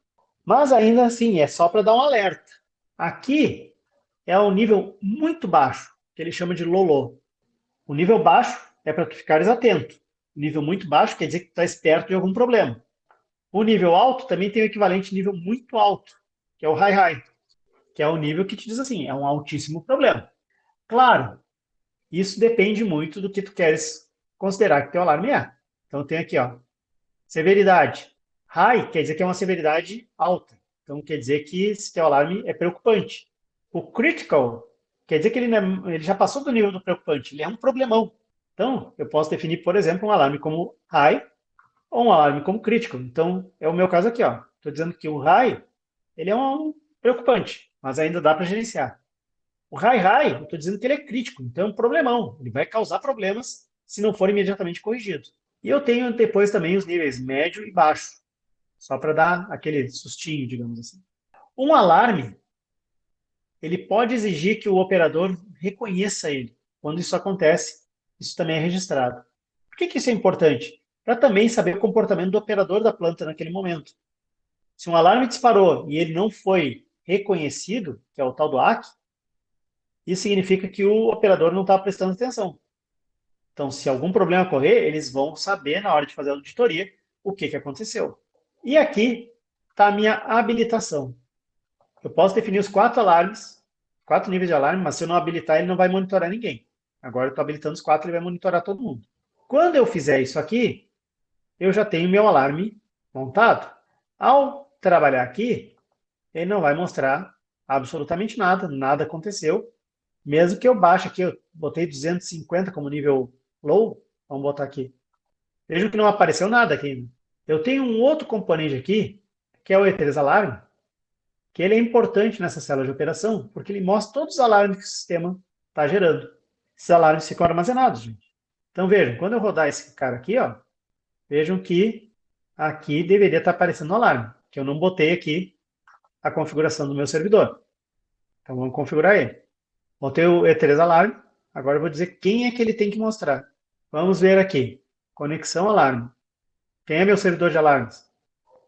Mas ainda assim, é só para dar um alerta. Aqui é o nível muito baixo, que ele chama de low. O nível baixo é para tu ficares atento. O nível muito baixo quer dizer que tu está esperto de algum problema. O nível alto também tem o equivalente nível muito alto, que é o high, que é o nível que te diz assim, é um altíssimo problema. Claro, isso depende muito do que tu queres considerar que teu alarme é. Então tem aqui, ó, severidade. High quer dizer que é uma severidade alta. Então quer dizer que esse teu alarme é preocupante. O critical quer dizer que ele já passou do nível do preocupante, ele é um problemão. Então, eu posso definir, por exemplo, um alarme como high ou um alarme como crítico. Então, é o meu caso aqui, ó. Estou dizendo que o high, ele é um preocupante, mas ainda dá para gerenciar. O high, eu estou dizendo que ele é crítico, então é um problemão. Ele vai causar problemas se não for imediatamente corrigido. E eu tenho depois também os níveis médio e baixo, só para dar aquele sustinho, digamos assim. Um alarme, ele pode exigir que o operador reconheça ele. Quando isso acontece, isso também é registrado. Por que isso é importante? Para também saber o comportamento do operador da planta naquele momento. Se um alarme disparou e ele não foi reconhecido, que é o tal do AC, isso significa que o operador não está prestando atenção. Então, se algum problema ocorrer, eles vão saber na hora de fazer a auditoria o que aconteceu. E aqui está a minha habilitação. Eu posso definir os 4 alarmes, 4 níveis de alarme, mas se eu não habilitar, ele não vai monitorar ninguém. Agora eu estou habilitando os 4, ele vai monitorar todo mundo. Quando eu fizer isso aqui, eu já tenho meu alarme montado. Ao trabalhar aqui, ele não vai mostrar absolutamente nada, nada aconteceu. Mesmo que eu baixe aqui, eu botei 250 como nível low, vamos botar aqui. Vejam que não apareceu nada aqui. Eu tenho um outro componente aqui, que é o E3 Alarme, que ele é importante nessa célula de operação, porque ele mostra todos os alarmes que o sistema está gerando. Esses alarmes ficam armazenados, gente. Então vejam, quando eu rodar esse cara aqui, ó, vejam que aqui deveria estar aparecendo o alarme, que eu não botei aqui a configuração do meu servidor. Então vamos configurar ele. Botei o E3 Alarme, agora eu vou dizer quem é que ele tem que mostrar. Vamos ver aqui, conexão alarme. Quem é meu servidor de alarmes?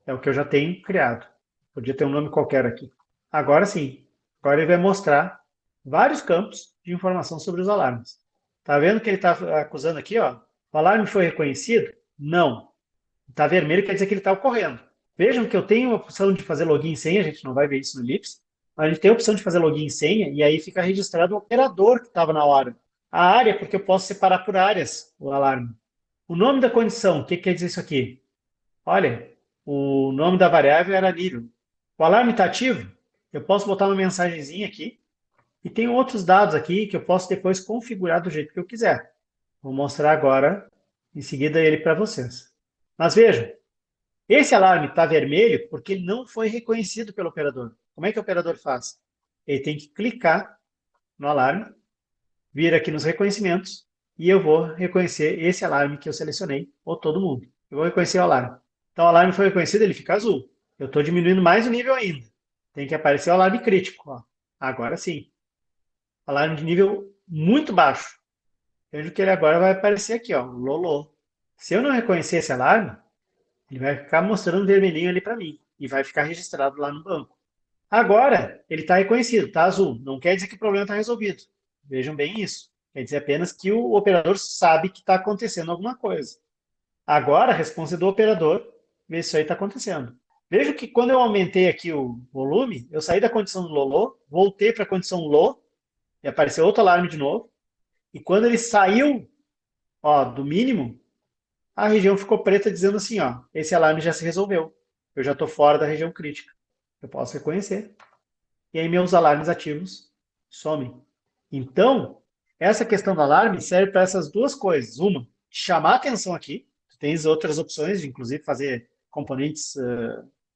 É o que eu já tenho criado. Podia ter um nome qualquer aqui. Agora sim, agora ele vai mostrar vários campos de informação sobre os alarmes. Tá vendo que ele está acusando aqui, ó? O alarme foi reconhecido? Não. Está vermelho, quer dizer que ele está ocorrendo. Vejam que eu tenho a opção de fazer login e senha, a gente não vai ver isso no Ellipse, mas a gente tem a opção de fazer login e senha, e aí fica registrado o operador que estava na hora. A área, porque eu posso separar por áreas o alarme. O nome da condição, o que quer dizer isso aqui? Olha, o nome da variável era nível. O alarme está ativo? Eu posso botar uma mensagenzinha aqui, e tem outros dados aqui que eu posso depois configurar do jeito que eu quiser. Vou mostrar agora, em seguida, ele para vocês. Mas vejam, esse alarme está vermelho porque ele não foi reconhecido pelo operador. Como é que o operador faz? Ele tem que clicar no alarme, vir aqui nos reconhecimentos, e eu vou reconhecer esse alarme que eu selecionei, ou todo mundo. Eu vou reconhecer o alarme. Então, o alarme foi reconhecido, ele fica azul. Eu estou diminuindo mais o nível ainda. Tem que aparecer o alarme crítico. Ó. Agora sim. Alarme de nível muito baixo. Vejo que ele agora vai aparecer aqui, ó, lolô. Se eu não reconhecer esse alarme, ele vai ficar mostrando vermelhinho ali para mim e vai ficar registrado lá no banco. Agora, ele está reconhecido, está azul. Não quer dizer que o problema está resolvido. Vejam bem isso. Quer dizer apenas que o operador sabe que está acontecendo alguma coisa. Agora, a resposta é do operador ver se isso aí está acontecendo. Vejo que quando eu aumentei aqui o volume, eu saí da condição do low, voltei para a condição low, e apareceu outro alarme de novo. E quando ele saiu, ó, do mínimo, a região ficou preta dizendo assim, ó, esse alarme já se resolveu. Eu já estou fora da região crítica. Eu posso reconhecer. E aí meus alarmes ativos somem. Então, essa questão do alarme serve para essas duas coisas. Uma, chamar a atenção aqui. Tu tens outras opções de, inclusive, fazer componentes,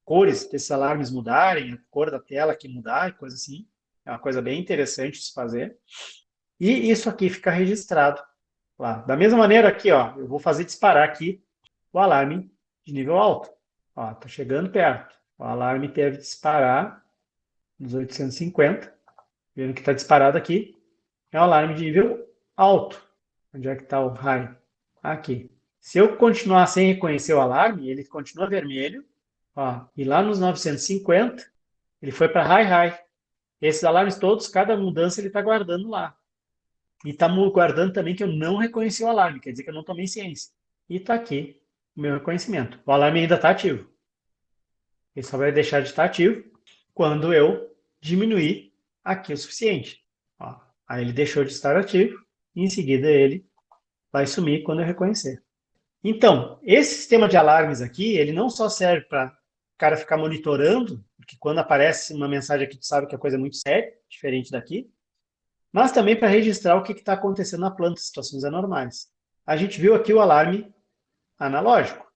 cores desses alarmes mudarem, a cor da tela que mudar e coisa assim. É uma coisa bem interessante de se fazer. E isso aqui fica registrado lá. Da mesma maneira aqui, ó, eu vou fazer disparar aqui o alarme de nível alto. Ó, tá chegando perto. O alarme deve disparar nos 850. Vendo que está disparado aqui. É um alarme de nível alto. Onde é que está o high? Aqui. Se eu continuar sem reconhecer o alarme, ele continua vermelho. Ó, e lá nos 950, ele foi para high. Esses alarmes todos, cada mudança ele está guardando lá. E está guardando também que eu não reconheci o alarme, quer dizer que eu não tomei ciência. E está aqui o meu reconhecimento. O alarme ainda está ativo. Ele só vai deixar de estar ativo quando eu diminuir aqui o suficiente. Ó, aí ele deixou de estar ativo e em seguida ele vai sumir quando eu reconhecer. Então, esse sistema de alarmes aqui, ele não só serve para o cara ficar monitorando, porque quando aparece uma mensagem aqui, tu sabe que a coisa é muito séria, diferente daqui, mas também para registrar o que está acontecendo na planta, situações anormais. A gente viu aqui o alarme analógico.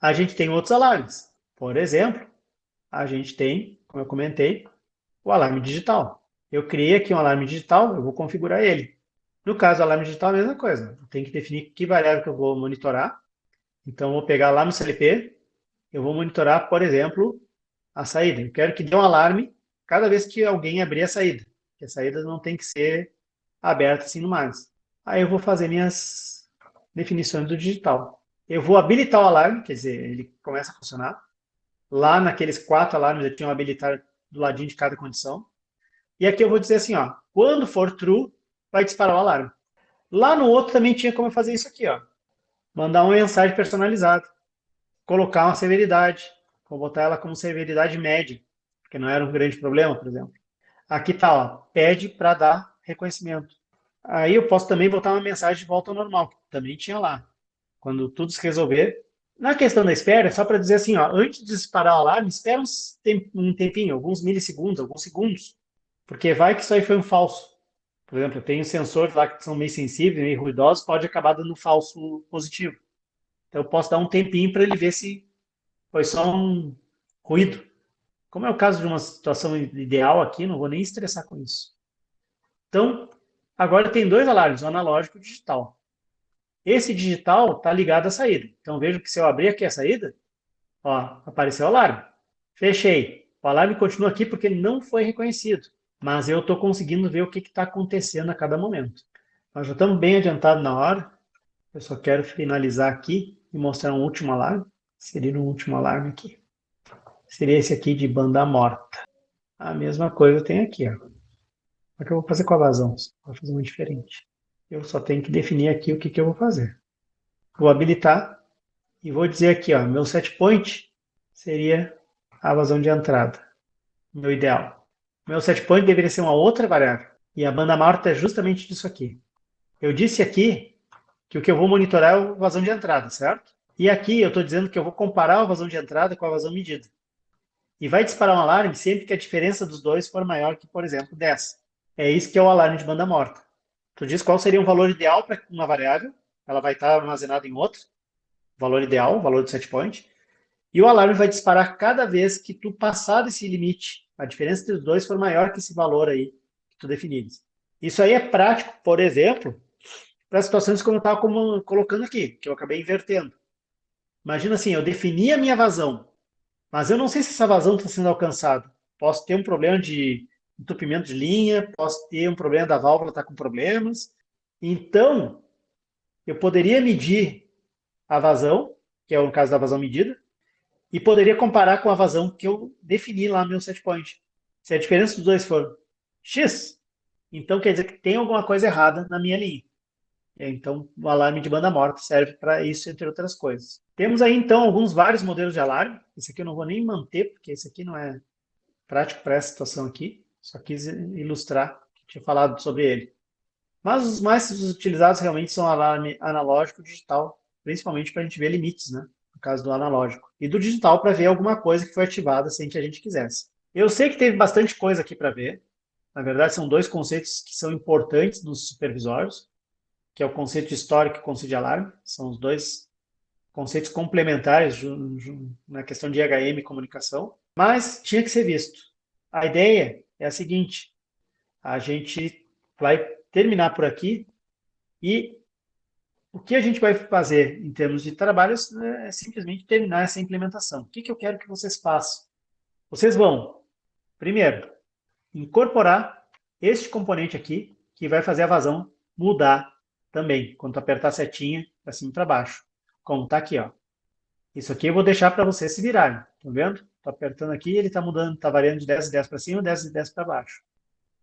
A gente tem outros alarmes. Por exemplo, a gente tem, como eu comentei, o alarme digital. Eu criei aqui um alarme digital, eu vou configurar ele. No caso do alarme digital, a mesma coisa. Eu tenho que definir que variável que eu vou monitorar. Então, eu vou pegar lá no CLP, eu vou monitorar, por exemplo, a saída. Eu quero que dê um alarme cada vez que alguém abrir a saída. Porque a saída não tem que ser aberta assim no mais. Aí eu vou fazer minhas definições do digital. Eu vou habilitar o alarme, quer dizer, ele começa a funcionar. Lá naqueles 4 alarmes eu tinha um habilitar do ladinho de cada condição. E aqui eu vou dizer assim, ó, quando for true, vai disparar o alarme. Lá no outro também tinha como fazer isso aqui, ó. Mandar uma mensagem personalizada, colocar uma severidade, vou botar ela como severidade média, porque não era um grande problema, por exemplo. Aqui tá, ó, pede para dar reconhecimento. Aí eu posso também botar uma mensagem de volta ao normal, que também tinha lá. Quando tudo se resolver. Na questão da espera, é só para dizer assim, ó, antes de disparar o alarme, espera um tempinho, alguns milissegundos, alguns segundos, porque vai que isso aí foi um falso. Por exemplo, eu tenho sensores lá que são meio sensíveis, meio ruidosos, pode acabar dando falso positivo. Então eu posso dar um tempinho para ele ver se foi só um ruído. Como é o caso de uma situação ideal aqui, não vou nem estressar com isso. Então, agora tem 2 alarmes, o analógico e o digital. Esse digital está ligado à saída. Então vejo que se eu abrir aqui a saída, ó, apareceu o alarme. Fechei. O alarme continua aqui porque ele não foi reconhecido. Mas eu estou conseguindo ver o que está acontecendo a cada momento. Nós já estamos bem adiantados na hora. Eu só quero finalizar aqui e mostrar um último alarme. Seria um último alarme aqui. Seria esse aqui de banda morta. A mesma coisa tem aqui, ó. Só que eu vou fazer com a vazão. Vou fazer uma diferente. Eu só tenho que definir aqui o que, que eu vou fazer. Vou habilitar e vou dizer aqui, ó, meu set point seria a vazão de entrada, meu ideal. Meu set point deveria ser uma outra variável. E a banda morta é justamente disso aqui. Eu disse aqui que o que eu vou monitorar é a vazão de entrada, certo? E aqui eu estou dizendo que eu vou comparar a vazão de entrada com a vazão medida. E vai disparar um alarme sempre que a diferença dos dois for maior que, por exemplo, 10. É isso que é o alarme de banda morta. Tu diz qual seria um valor ideal para uma variável, ela vai estar armazenada em outra, valor ideal, valor do set point, e o alarme vai disparar cada vez que tu passar desse limite. A diferença entre os dois for maior que esse valor aí que tu definires. Isso aí é prático, por exemplo, para situações como eu estava colocando aqui, que eu acabei invertendo. Imagina assim, eu defini a minha vazão, mas eu não sei se essa vazão está sendo alcançada. Posso ter um problema de entupimento de linha, posso ter um problema da válvula estar com problemas. Então, eu poderia medir a vazão, que é o caso da vazão medida, e poderia comparar com a vazão que eu defini lá no meu set point. Se a diferença dos dois for X, então quer dizer que tem alguma coisa errada na minha linha. Então, o alarme de banda morta serve para isso, entre outras coisas. Temos aí, então, vários modelos de alarme. Esse aqui eu não vou nem manter, porque esse aqui não é prático para essa situação aqui. Só quis ilustrar, tinha falado sobre ele. Mas os mais utilizados realmente são alarme analógico e digital, principalmente para a gente ver limites, né? No caso do analógico. E do digital para ver alguma coisa que foi ativada sem que a gente quisesse. Eu sei que teve bastante coisa aqui para ver. Na verdade, são 2 conceitos que são importantes nos supervisórios, que é o conceito de histórico e o conceito de alarme. São os 2 conceitos complementares na questão de IHM e comunicação. Mas tinha que ser visto. A ideia é a seguinte: a gente vai terminar por aqui e o que a gente vai fazer em termos de trabalho é simplesmente terminar essa implementação. O que eu quero que vocês façam? Vocês vão, primeiro, incorporar este componente aqui, que vai fazer a vazão mudar também, quando tu apertar a setinha para cima e para baixo. Como está aqui, ó. Isso aqui eu vou deixar para vocês se virarem. Estão vendo? Estou apertando aqui, ele está mudando, está variando de 10 e 10 para cima, 10 e 10 para baixo.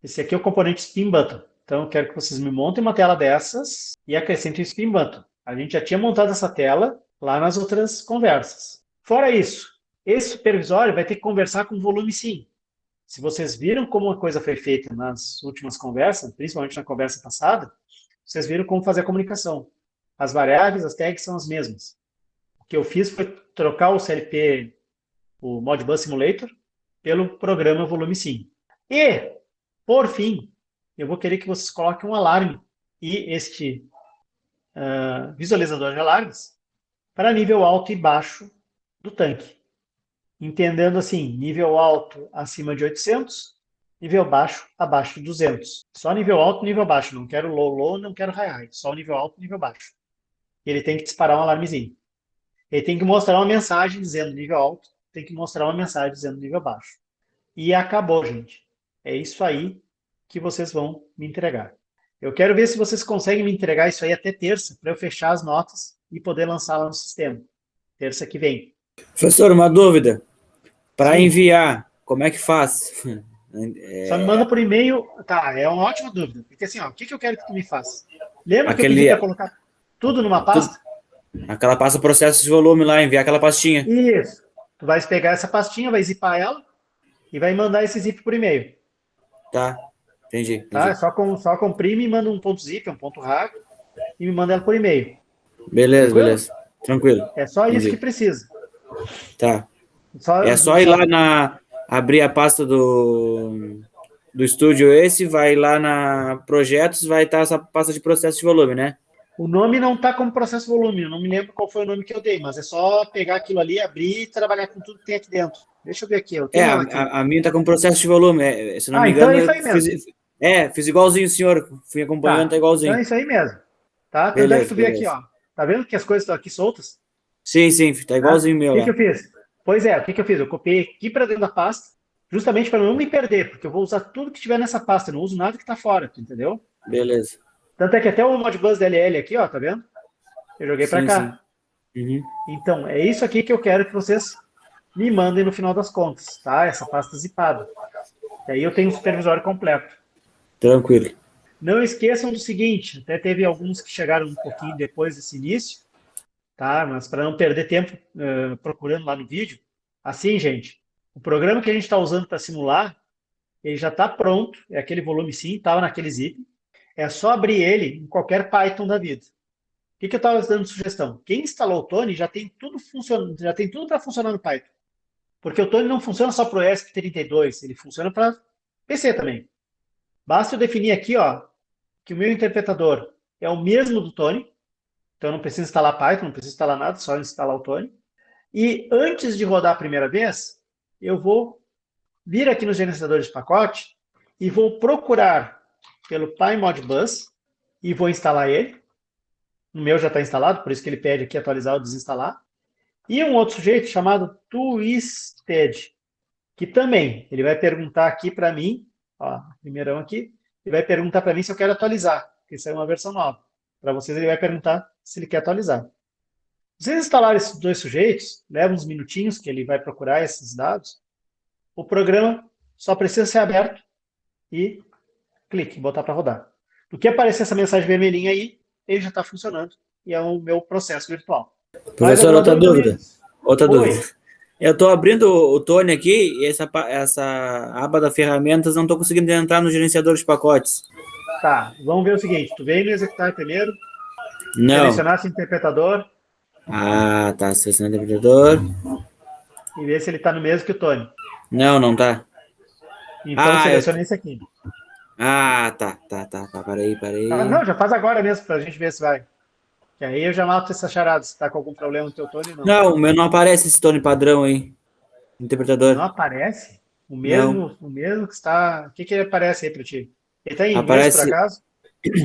Esse aqui é o componente Spin Button. Então, eu quero que vocês me montem uma tela dessas e acrescentem o Spin Button. A gente já tinha montado essa tela lá nas outras conversas. Fora isso, esse supervisório vai ter que conversar com o volume sim. Se vocês viram como a coisa foi feita nas últimas conversas, principalmente na conversa passada, vocês viram como fazer a comunicação. As variáveis, as tags são as mesmas. O que eu fiz foi trocar o CLP, o Modbus Simulator, pelo programa volume sim. E por fim, eu vou querer que vocês coloquem um alarme. E este visualizador de alarmes para nível alto e baixo do tanque. Entendendo assim, nível alto acima de 800, nível baixo abaixo de 200. Só nível alto, nível baixo. Não quero low, não quero high. Só nível alto, nível baixo. E ele tem que disparar um alarmezinho. Ele tem que mostrar uma mensagem dizendo nível alto, tem que mostrar uma mensagem dizendo nível baixo. E acabou, gente. É isso aí que vocês vão me entregar. Eu quero ver se vocês conseguem me entregar isso aí até terça, para eu fechar as notas e poder lançar lá no sistema. Terça que vem. Professor, uma dúvida. Para Sim. enviar, como é que faz? Só me manda por e-mail. Tá, é uma ótima dúvida. Porque assim, ó, o que eu quero que tu me faça? Lembra que eu pedi Aquele, para colocar tudo numa pasta? aquela pasta processo de volume lá, enviar aquela pastinha. Isso. Tu vai pegar essa pastinha, vai zipar ela e vai mandar esse zip por e-mail. Tá, Tá? entendi. Só comprime e manda um ponto zip, um ponto .rar e me manda ela por e-mail. Beleza, Tranquilo? beleza. Tranquilo, É só isso que entendi. precisa. Tá. Só, É só ir só... lá abrir a pasta do estúdio esse, vai lá na projetos, vai estar essa pasta de processo de volume, né? O nome não está como processo volume. Eu não me lembro qual foi o nome que eu dei, mas é só pegar aquilo ali, abrir e trabalhar com tudo que tem aqui dentro. Deixa eu ver aqui. Eu É, tenho ela aqui. a minha tá com processo de volume. Se não Ah, me então é engano, isso eu aí mesmo. fiz igualzinho o senhor. Fui acompanhando, tá Tá. Então é igualzinho. isso aí mesmo. Tá? Tanto é que Beleza, tu vê aqui, beleza. ó. Tá vendo que as coisas estão aqui soltas? Sim, sim, tá Tá? igualzinho o O meu que que lá. eu fiz? Pois é, o que que eu fiz? Eu copiei aqui para dentro da pasta, justamente para não me perder, porque eu vou usar tudo que tiver nessa pasta, eu não uso nada que está fora, tu entendeu? Beleza. Tanto é que até o Modbus DLL aqui, ó, tá vendo? Eu joguei para Sim, sim. cá. Uhum. Então, é isso aqui que eu quero que vocês me mandem no final das contas, tá? Essa pasta zipada. E aí eu tenho um supervisório completo. Tranquilo. Não esqueçam do seguinte, até teve alguns que chegaram um pouquinho depois desse início, tá? Mas para não perder tempo procurando lá no vídeo, assim, gente, o programa que a gente está usando para simular, ele já está pronto, é aquele volume sim, estava naquele zip, é só abrir ele em qualquer Python da vida. O que eu estava dando de sugestão? Quem instalou o Tony já tem tudo funcionando, já tem tudo para funcionar no Python. Porque o Tony não funciona só para o ESP32, ele funciona para PC também. Basta eu definir aqui, ó, que o meu interpretador é o mesmo do Tony, então eu não preciso instalar Python, não preciso instalar nada, só instalar o Tony. E antes de rodar a primeira vez, eu vou vir aqui nos gerenciadores de pacote e vou procurar pelo PyModBus e vou instalar ele. O meu já está instalado, por isso que ele pede aqui atualizar ou desinstalar. E um outro sujeito chamado Twisted, que também ele vai perguntar aqui para mim, ó, primeirão aqui, ele vai perguntar para mim se eu quero atualizar, porque isso é uma versão nova. Para vocês ele vai perguntar se ele quer atualizar. Vocês instalarem esses dois sujeitos, leva uns minutinhos que ele vai procurar esses dados. O programa só precisa ser aberto e clique, botar para rodar. Do que aparecer essa mensagem vermelhinha aí, ele já está funcionando e é o meu processo virtual. Mais Professor, alguma outra dúvida, dúvida. amigos? Outra dúvida. Oi. Eu estou abrindo o Tony aqui e essa aba da ferramentas não estou conseguindo entrar no gerenciador de pacotes. Tá, vamos ver o seguinte. Tu veio no executar primeiro, Não. selecionar esse interpretador Ah, tá. Selecionando o interpretador. e ver se ele está no mesmo que o Tony. Não, não tá. Então Ah, seleciona esse aqui. tá. Parei. Ah, não, já faz agora mesmo para a gente ver se vai. Que aí eu já mato essa charada, se está com algum problema no teu Tony ou não. Não, o meu não aparece esse Tony padrão aí. Não Interpretador. aparece? Não. O mesmo que está. O que ele aparece aí para ti? Ele está em inglês, por Aparece. acaso?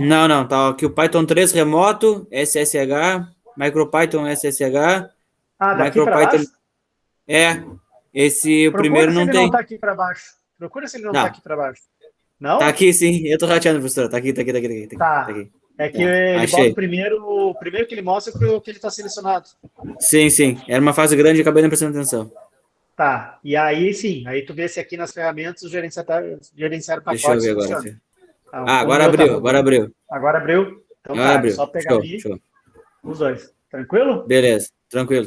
Não. Tá aqui o Python 3 remoto, SSH, MicroPython SSH, Ah, daqui para MicroPython. baixo? É. Esse o Procura primeiro se não ele não tem. está aqui para baixo. Procura se ele não está Não. aqui para baixo. Tá Não? aqui sim. Eu tô rateando, professor. Tá aqui. Tá Tá. aqui. É que Tá. ele bota Achei. o primeiro que ele mostra é o que ele está selecionado. Sim. Era uma fase grande e acabei não prestando atenção. Tá. E aí sim, aí tu vê se aqui nas ferramentas o gerenciar Deixa eu pacotes ver agora. funciona. Ah, Ah, como o meu tá agora rodando. abriu. Agora abriu? Então Agora tá, é abriu. só pegar ali Show. os dois. Tranquilo? Beleza. Tranquilo.